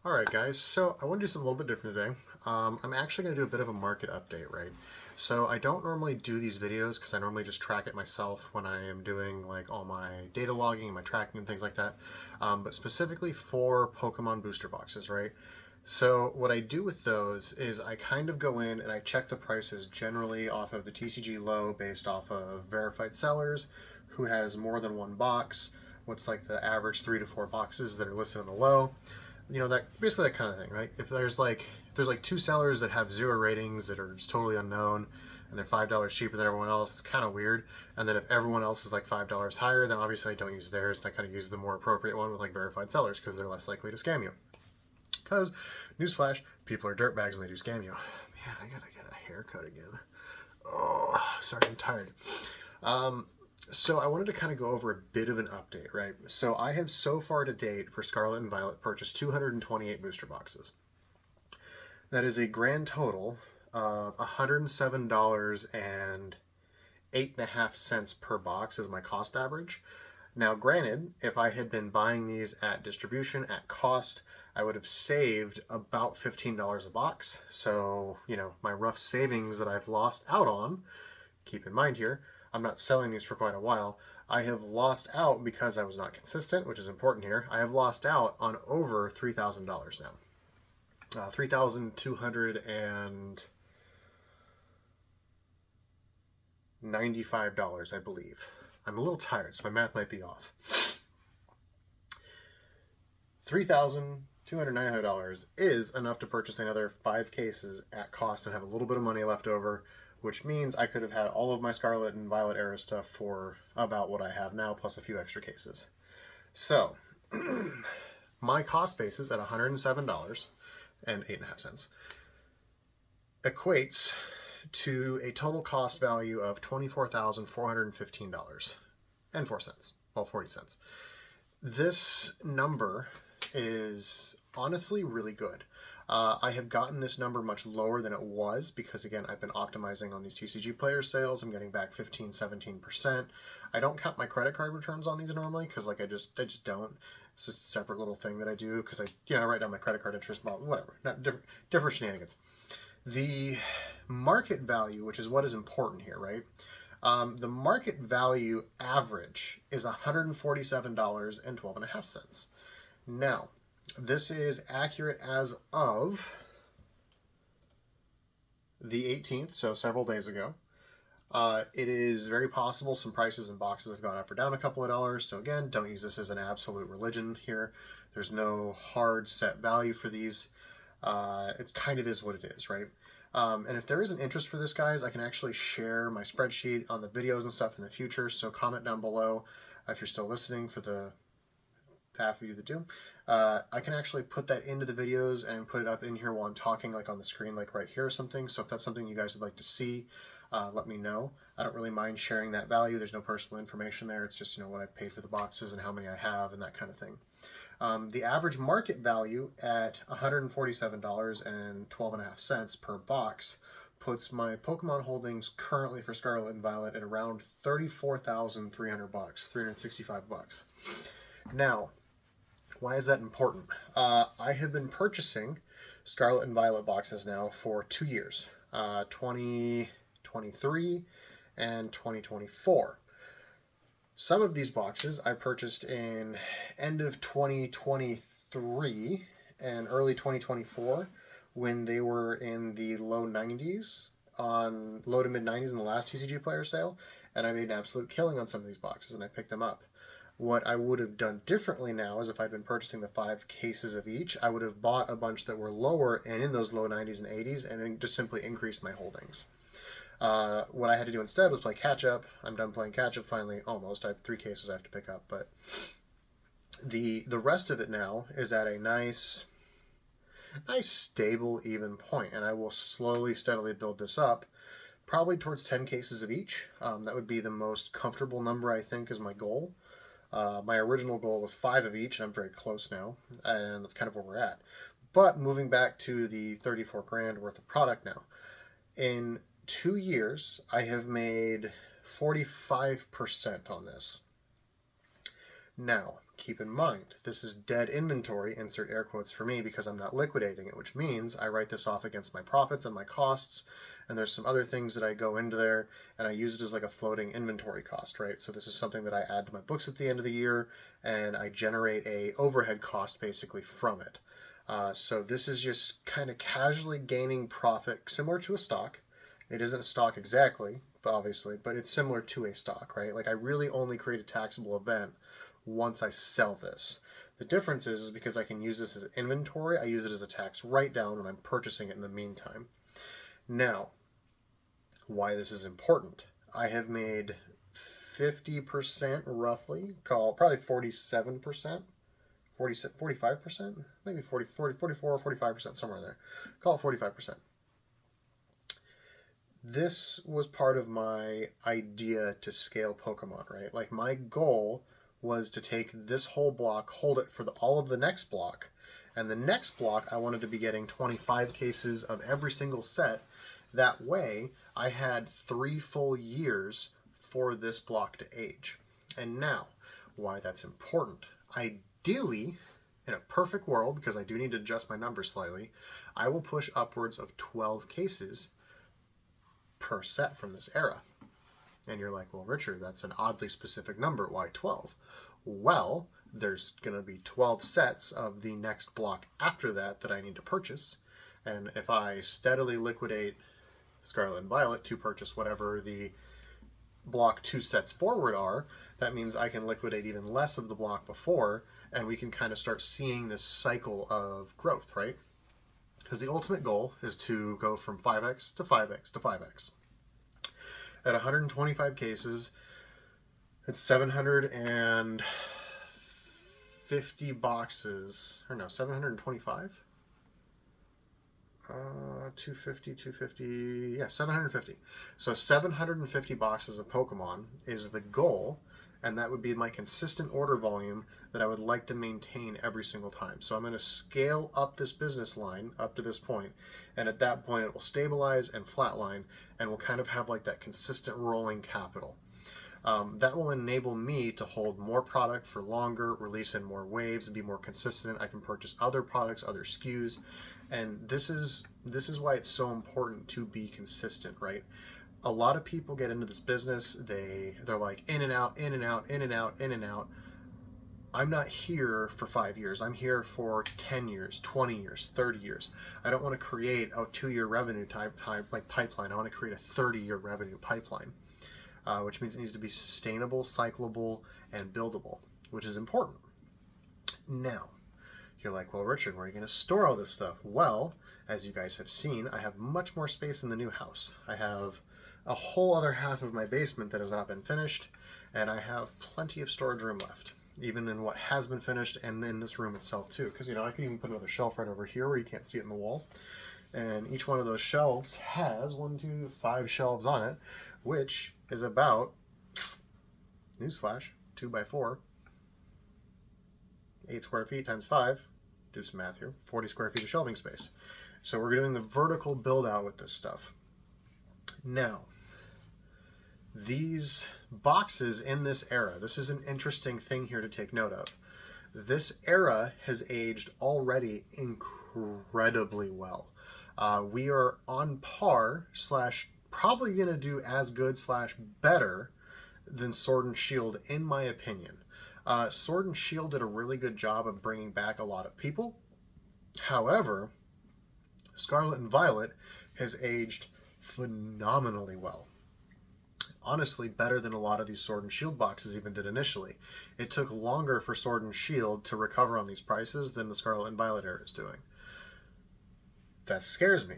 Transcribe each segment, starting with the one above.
Alright guys, so I want to do something a little bit different today. I'm actually going to do a bit of a market update, right? So I don't normally do these videos because I normally just track it myself when I am doing like all my data logging and my tracking and things like that. But specifically for Pokemon booster boxes, right? So what I do with those is I kind of go in and I check the prices generally off of the TCG low based off of verified sellers, who has more than one box, what's like the average 3 to 4 boxes that are listed on the low, that basically that kind of thing, right? If there's like two sellers that have 0 ratings that are just totally unknown and they're $5 cheaper than everyone else, it's kind of weird. And then if everyone else is like $5 higher, then obviously I don't use theirs and I kind of use the more appropriate one with like verified sellers because they're less likely to scam you. Because, newsflash, people are dirtbags and they do scam you. Man, I gotta get a haircut again. Oh, sorry, I'm tired. So I wanted to kind of go over a bit of an update, right? So I have so far to date for Scarlet and Violet purchased 228 booster boxes. That is a grand total of $107.08 per box as my cost average. Now, granted, if I had been buying these at distribution at cost, I would have saved about $15 a box. So, my rough savings that I've lost out on, keep in mind here, I'm not selling these for quite a while. I have lost out because I was not consistent, which is important here. I have lost out on over $3,000 now. $3,295, I believe. I'm a little tired, so my math might be off. $3,295 is enough to purchase another 5 cases at cost and have a little bit of money left over, which means I could have had all of my Scarlet and Violet era stuff for about what I have now, plus a few extra cases. So, my cost basis at $107.08 equates to a total cost value of $24,415.04. Well, 40 cents. This number is honestly really good. I have gotten this number much lower than it was because, again, I've been optimizing on these TCG player sales. I'm getting back 15-17%. I don't count my credit card returns on these normally because, I just don't. It's a separate little thing that I do because I write down my credit card interest, well, whatever, not different shenanigans. The market value, which is what is important here, right? The market value average is $147.12. Now, this is accurate as of the 18th, so several days ago. It is very possible some prices and boxes have gone up or down a couple of dollars. So again, don't use this as an absolute religion here. There's no hard set value for these. It kind of is what it is, right? And if there is an interest for this, guys, I can actually share my spreadsheet on the videos and stuff in the future. So comment down below if you're still listening for the half of you that do. I can actually put that into the videos and put it up in here while I'm talking, like on the screen, like right here or something. So if that's something you guys would like to see, let me know. I don't really mind sharing that value. There's no personal information there. It's just, what I've paid for the boxes and how many I have and that kind of thing. The average market value at $147.12 per box puts my Pokemon holdings currently for Scarlet and Violet at around $34,300, $365. Now, why is that important? I have been purchasing Scarlet and Violet boxes now for 2 years, 2023 and 2024. Some of these boxes I purchased in end of 2023 and early 2024 when they were in the low 90s, on low to mid 90s in the last TCG player sale, and I made an absolute killing on some of these boxes and I picked them up. What I would have done differently now is if I'd been purchasing the 5 cases of each, I would have bought a bunch that were lower and in those low 90s and 80s and then just simply increased my holdings. What I had to do instead was play catch up. I'm done playing catch up finally, almost. I have 3 cases I have to pick up, but the rest of it now is at a nice stable, even point, and I will slowly, steadily build this up, probably towards 10 cases of each. That would be the most comfortable number, I think, is my goal. My original goal was 5 of each, and I'm very close now, and that's kind of where we're at. But moving back to the 34 grand worth of product now, in 2 years, I have made 45% on this. Now, keep in mind, this is dead inventory, insert air quotes for me because I'm not liquidating it, which means I write this off against my profits and my costs, and there's some other things that I go into there, and I use it as like a floating inventory cost, right? So this is something that I add to my books at the end of the year, and I generate a overhead cost basically from it. So this is just kind of casually gaining profit, similar to a stock. It isn't a stock exactly, obviously, but it's similar to a stock, right? Like I really only create a taxable event once I sell this. The difference is because I can use this as inventory, I use it as a tax write-down when I'm purchasing it in the meantime. Now, why this is important. I have made 50% roughly, call probably 47%, 45%, maybe 44, 45%, somewhere there. Call it 45%. This was part of my idea to scale Pokemon, right? Like my goal was to take this whole block, hold it for all of the next block, and the next block I wanted to be getting 25 cases of every single set. That way I had 3 full years for this block to age. And now, why that's important. Ideally, in a perfect world, because I do need to adjust my numbers slightly, I will push upwards of 12 cases per set from this era. And you're like, well, Richard, that's an oddly specific number. Why 12? Well, there's going to be 12 sets of the next block after that that I need to purchase. And if I steadily liquidate Scarlet and Violet to purchase whatever the block 2 sets forward are, that means I can liquidate even less of the block before, and we can kind of start seeing this cycle of growth, right? Because the ultimate goal is to go from 5x to 5x to 5x. At 125 cases, it's 750 boxes, or no, 725? 250, yeah, 750. So 750 boxes of Pokemon is the goal, and that would be my consistent order volume that I would like to maintain every single time. So I'm going to scale up this business line up to this point, and at that point it will stabilize and flatline, and we'll kind of have like that consistent rolling capital. That will enable me to hold more product for longer, release in more waves, and be more consistent. I can purchase other products, other SKUs, and this is why it's so important to be consistent, right? A lot of people get into this business, they're like in and out, in and out, in and out, in and out. I'm not here for 5 years. I'm here for 10 years, 20 years, 30 years. I don't want to create a 2-year revenue type like pipeline. I want to create a 30-year revenue pipeline, which means it needs to be sustainable, cyclable, and buildable, which is important. Now, you're like, well, Richard, where are you going to store all this stuff? Well, as you guys have seen, I have much more space in the new house. I have a whole other half of my basement that has not been finished, and I have plenty of storage room left, even in what has been finished and in this room itself too. Because, I can even put another shelf right over here where you can't see it in the wall. And each one of those shelves has 5 shelves on it, which is about, newsflash, 2x4, 8 square feet times 5, do some math here, 40 square feet of shelving space. So we're doing the vertical build out with this stuff. Now, these boxes in this era, this is an interesting thing here to take note of. This era has aged already incredibly well. We are on par / probably going to do as good / better than Sword and Shield, in my opinion. Sword and Shield did a really good job of bringing back a lot of people. However, Scarlet and Violet has aged phenomenally well. Honestly, better than a lot of these Sword and Shield boxes even did initially. It took longer for Sword and Shield to recover on these prices than the Scarlet and Violet era is doing. That scares me.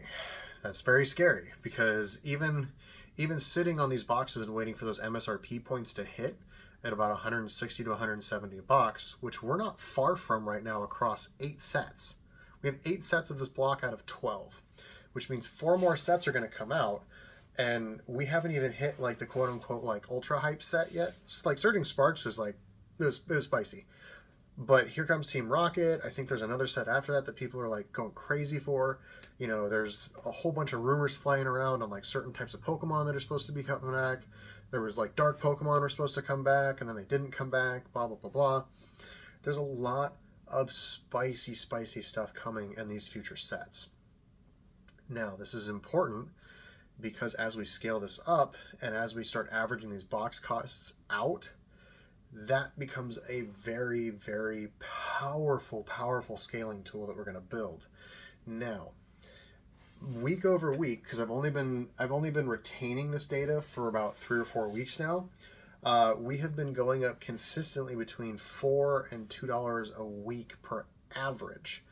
That's very scary, because even sitting on these boxes and waiting for those MSRP points to hit at about 160 to 170 a box, which we're not far from right now across 8 sets. We have 8 sets of this block out of 12, which means 4 more sets are going to come out, and we haven't even hit like the quote unquote like ultra hype set yet. It's like Surging Sparks was like, it was spicy. But here comes Team Rocket. I think there's another set after that that people are like going crazy for. There's a whole bunch of rumors flying around on like certain types of Pokemon that are supposed to be coming back. There was like dark Pokemon were supposed to come back, and then they didn't come back, blah, blah, blah, blah. There's a lot of spicy, spicy stuff coming in these future sets. Now, this is important because as we scale this up and as we start averaging these box costs out, that becomes a very, very powerful, powerful scaling tool that we're going to build. Now, week over week, because I've only been retaining this data for about 3 or 4 weeks now. We have been going up consistently between $4 and $2 a week per average.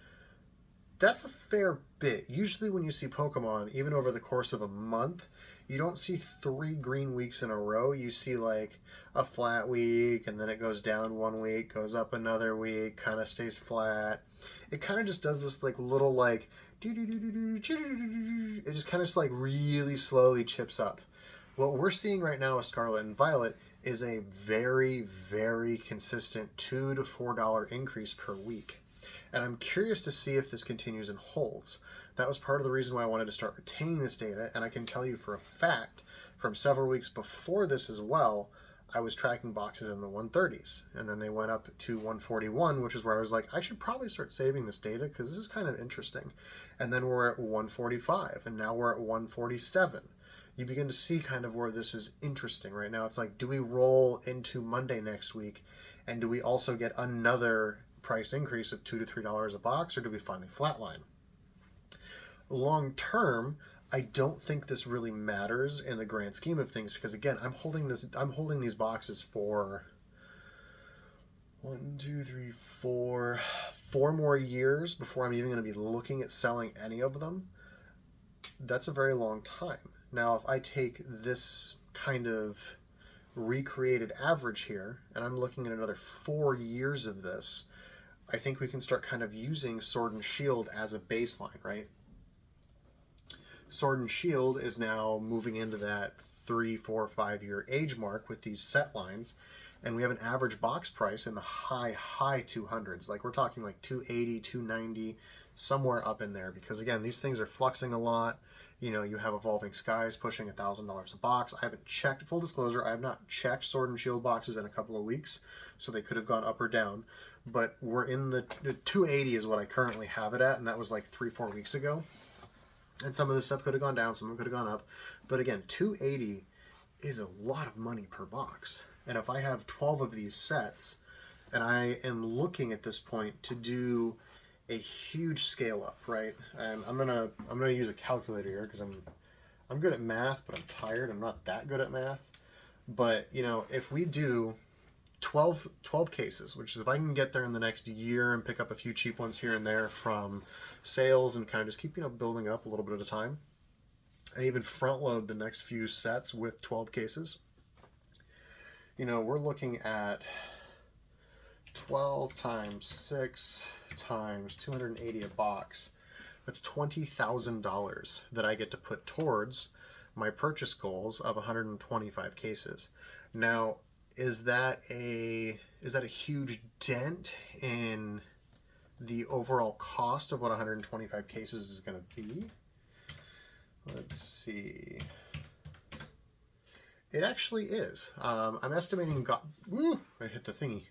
That's a fair bit. Usually when you see Pokemon, even over the course of a month, you don't see 3 green weeks in a row. You see like a flat week, and then it goes down 1 week, goes up another week, kind of stays flat. It kind of just does this like little like, it just kind of just like really slowly chips up. What we're seeing right now with Scarlet and Violet is a very, very consistent $2 to $4 increase per week. And I'm curious to see if this continues and holds. That was part of the reason why I wanted to start retaining this data, and I can tell you for a fact from several weeks before this as well, I was tracking boxes in the 130s, and then they went up to 141, which is where I was like, I should probably start saving this data because this is kind of interesting. And then we're at 145, and now we're at 147. You begin to see kind of where this is interesting right now. It's like, do we roll into Monday next week, and do we also get another price increase of $2 to $3 a box, or do we finally flatline? Long term, I don't think this really matters in the grand scheme of things because again, I'm holding these boxes for 4 more years before I'm even going to be looking at selling any of them. That's a very long time. Now, if I take this kind of recreated average here and I'm looking at another 4 years of this, I think we can start kind of using Sword and Shield as a baseline, right? Sword and Shield is now moving into that 3, 4, 5 year age mark with these set lines, and we have an average box price in the high 200s. Like we're talking like 280, 290, somewhere up in there, because again, these things are fluxing a lot. You know, you have Evolving Skies pushing $1,000 a box. I haven't checked, full disclosure, I have not checked Sword and Shield boxes in a couple of weeks, so they could have gone up or down. But we're in the 280 is what I currently have it at, and that was like 3-4 weeks ago. And some of this stuff could have gone down, some of it could have gone up. But again, 280 is a lot of money per box. And if I have 12 of these sets, and I am looking at this point to do a huge scale up, right? And I'm gonna use a calculator here because I'm good at math, but I'm tired. I'm not that good at math. But you know, if we do 12 cases, which is if I can get there in the next year and pick up a few cheap ones here and there from sales and kind of just keep, you know, building up a little bit at a time, and even front load the next few sets with 12 cases, you know, we're looking at 12 times 6 times 280 a box. That's $20,000 that I get to put towards my purchase goals of 125 cases. Now, is that a huge dent in the overall cost of what 125 cases is going to be? Let's see. It actually is. I'm estimating. I hit the thingy.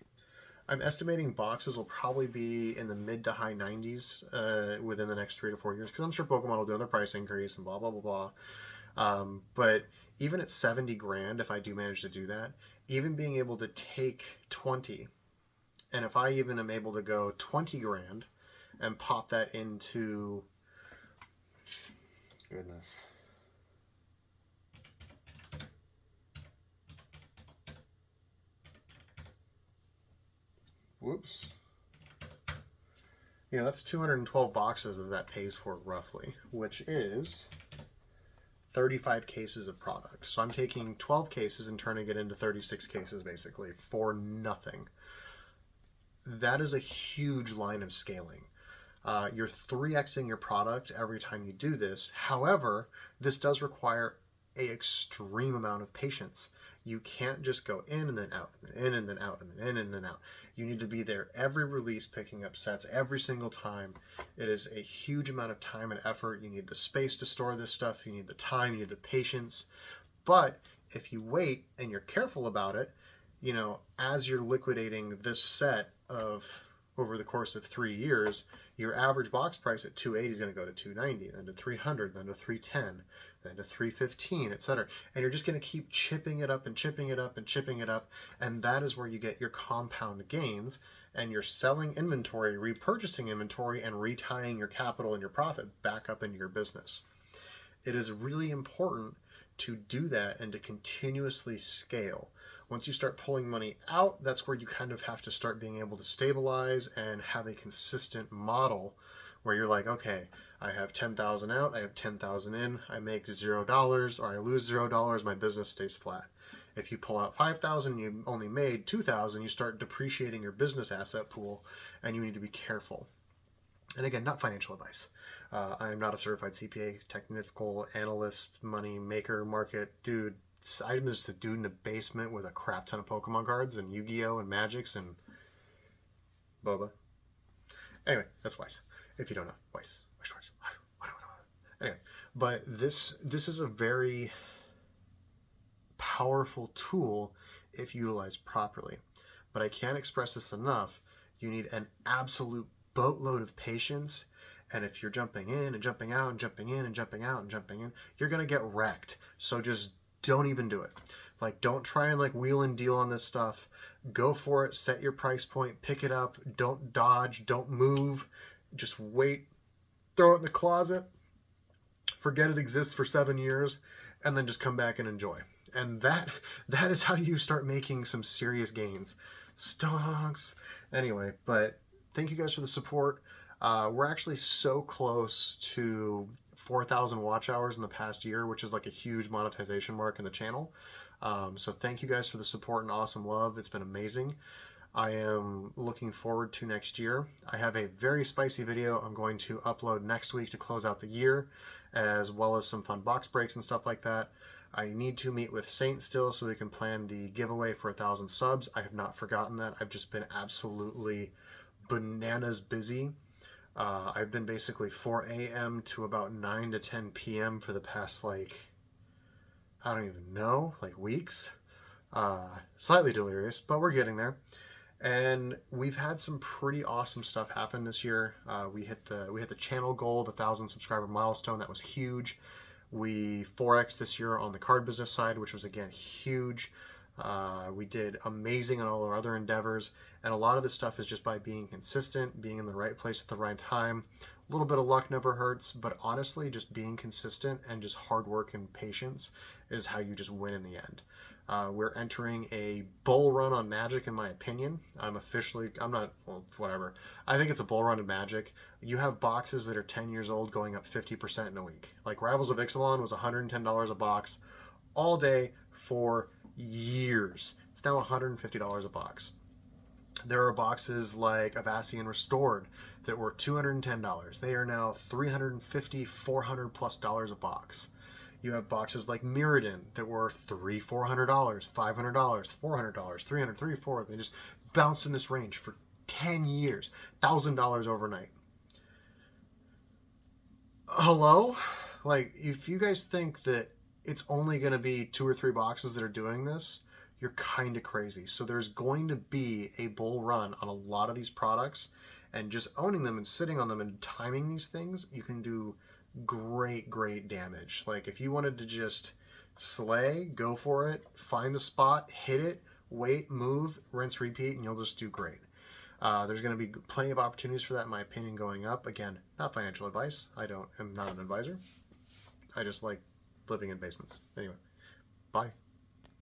I'm estimating boxes will probably be in the mid to high 90s within the next 3 to 4 years, because I'm sure Pokemon will do another price increase and blah blah blah blah. But even at 70 grand, if I do manage to do that, even being able to take 20, and if I even am able to go 20 grand and pop that into, goodness, whoops, you know, that's 212 boxes that pays for roughly, which is 35 cases of product. So I'm taking 12 cases and turning it into 36 cases basically for nothing. That is a huge line of scaling. You're 3xing your product every time you do this. However, this does require an extreme amount of patience. You can't just go in and then out, and in and then out, and then in and then out. You need to be there every release, picking up sets every single time. It is a huge amount of time and effort. You need the space to store this stuff. You need the time. You need the patience. But if you wait and you're careful about it, you know, as you're liquidating this set of over the course of 3 years, your average box price at 280 is going to go to 290, then to 300, then to 310, then to 315, etc. And you're just going to keep chipping it up and chipping it up and chipping it up, and that is where you get your compound gains, and you're selling inventory, repurchasing inventory, and retying your capital and your profit back up into your business. It is really important to do that and to continuously scale. Once you start pulling money out, that's where you kind of have to start being able to stabilize and have a consistent model where you're like, okay, I have 10,000 out, I have 10,000 in, I make $0 or I lose $0, my business stays flat. If you pull out 5,000, you only made 2,000, you start depreciating your business asset pool, and you need to be careful. And again, not financial advice. I am not a certified CPA, technical analyst, money maker, market dude. I'm just a dude in a basement with a crap ton of Pokemon cards and Yu-Gi-Oh! And Magics and Boba. Anyway, that's Weiss. If you don't know, Weiss. Anyway, but this is a very powerful tool if utilized properly. But I can't express this enough. You need an absolute boatload of patience. And if you're jumping in and jumping out and jumping in and jumping out and jumping in, you're going to get wrecked. So just don't even do it. Like, don't try and like wheel and deal on this stuff. Go for it. Set your price point. Pick it up. Don't dodge. Don't move. Just wait. Throw it in the closet. Forget it exists for 7 years. And then just come back and enjoy. And that is how you start making some serious gains. Stonks. Anyway, but thank you guys for the support. We're actually so close to 4,000 watch hours in the past year, which is like a huge monetization mark in the channel. So thank you guys for the support and awesome love. It's been amazing. I am looking forward to next year. I have a very spicy video I'm going to upload next week to close out the year, as well as some fun box breaks and stuff like that. I need to meet with Saint still so we can plan the giveaway for 1,000 subs. I have not forgotten that. I've just been absolutely bananas busy. I've been basically 4 a.m. to about 9 to 10 p.m. for the past, like, I don't even know, like weeks. Slightly delirious, but we're getting there. And we've had some pretty awesome stuff happen this year. We hit the channel goal, the 1,000 subscriber milestone. That was huge. We 4x this year on the card business side, which was again huge. We did amazing on all our other endeavors, and a lot of this stuff is just by being consistent, being in the right place at the right time. A little bit of luck never hurts, but honestly, just being consistent and just hard work and patience is how you just win in the end. We're entering a bull run on Magic, in my opinion. Whatever. I think it's a bull run of Magic. You have boxes that are 10 years old going up 50% in a week. Like Rivals of Ixalan was $110 a box all day for years. It's now $150 a box. There are boxes like Avassian Restored that were $210. They are now $350, $400 plus a box. You have boxes like Mirrodin that were $300, $400, $500, $400, $300, $300, $400. They just bounced in this range for 10 years, $1,000 overnight. Hello? Like, if you guys think that it's only going to be 2 or 3 boxes that are doing this, you're kind of crazy. So there's going to be a bull run on a lot of these products, and just owning them and sitting on them and timing these things, you can do great damage. Like, if you wanted to just slay, go for it, find a spot, hit it, wait, move, rinse, repeat, and you'll just do great. There's going to be plenty of opportunities for that, in my opinion, going up. Again, not financial advice. I'm not an advisor. I just like living in basements. Anyway, bye.